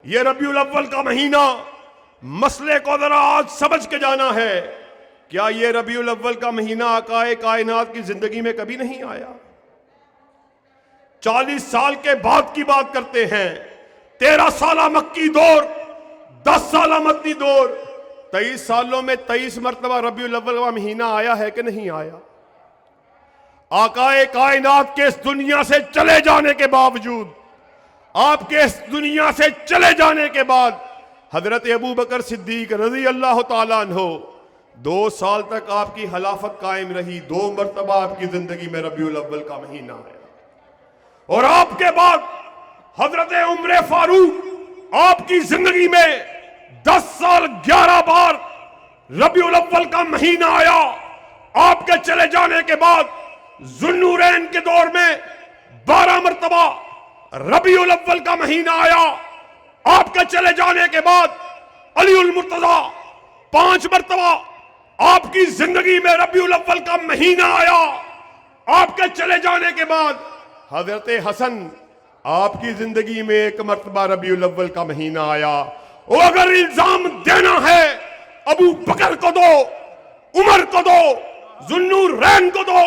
یہ ربیع الاول کا مہینہ، مسئلے کو ذرا آج سمجھ کے جانا ہے. کیا یہ ربیع الاول کا مہینہ آقائے کائنات کی زندگی میں کبھی نہیں آیا؟ 40 سال کے بعد کی بات کرتے ہیں. 13 سالہ مکی دور، 10 سالہ مدنی دور، 23 سالوں میں 23 مرتبہ ربیع الاول کا مہینہ آیا ہے کہ نہیں آیا؟ آقائے کائنات کے اس دنیا سے چلے جانے کے باوجود، آپ کے اس دنیا سے چلے جانے کے بعد، حضرت ابو بکر صدیق رضی اللہ تعالیٰ عنہ 2 سال تک آپ کی خلافت قائم رہی. 2 مرتبہ آپ کی زندگی میں ربیع الاول کا مہینہ آیا. اور آپ کے بعد حضرت عمر فاروق، آپ کی زندگی میں 10 سال 11 بار ربیع الاول کا مہینہ آیا. آپ کے چلے جانے کے بعد ذوالنورین کے دور میں 12 مرتبہ ربیع الاول کا مہینہ آیا. آپ کے چلے جانے کے بعد علی المرتضیٰ 5 مرتبہ آپ کی زندگی میں ربیع الاول کا مہینہ آیا. آپ کے چلے جانے کے بعد حضرت حسن، آپ کی زندگی میں 1 مرتبہ ربیع الاول کا مہینہ آیا. اور اگر الزام دینا ہے ابو بکر کو دو، عمر کو دو، ذوالنورین کو دو،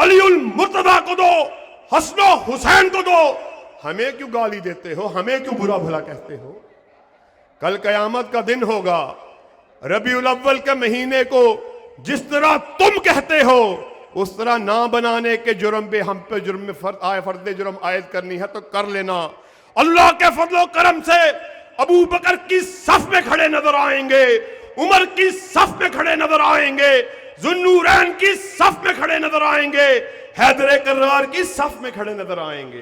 علی المرتضیٰ کو دو، حسن و حسین کو دو، ہمیں کیوں گالی دیتے ہو؟ ہمیں کیوں برا بھلا کہتے ہو؟ کل قیامت کا دن ہوگا. ربیع الاول کے مہینے کو جس طرح تم کہتے ہو اس طرح نہ بنانے کے جرم پہ ہم پہ فرض جرم عائد کرنی ہے تو کر لینا. اللہ کے فضل و کرم سے ابو بکر کی صف میں کھڑے نظر آئیں گے، عمر کی صف میں کھڑے نظر آئیں گے، ذوالنورین کی صف میں کھڑے نظر آئیں گے، حیدر کرار کی صف میں کھڑے نظر آئیں گے.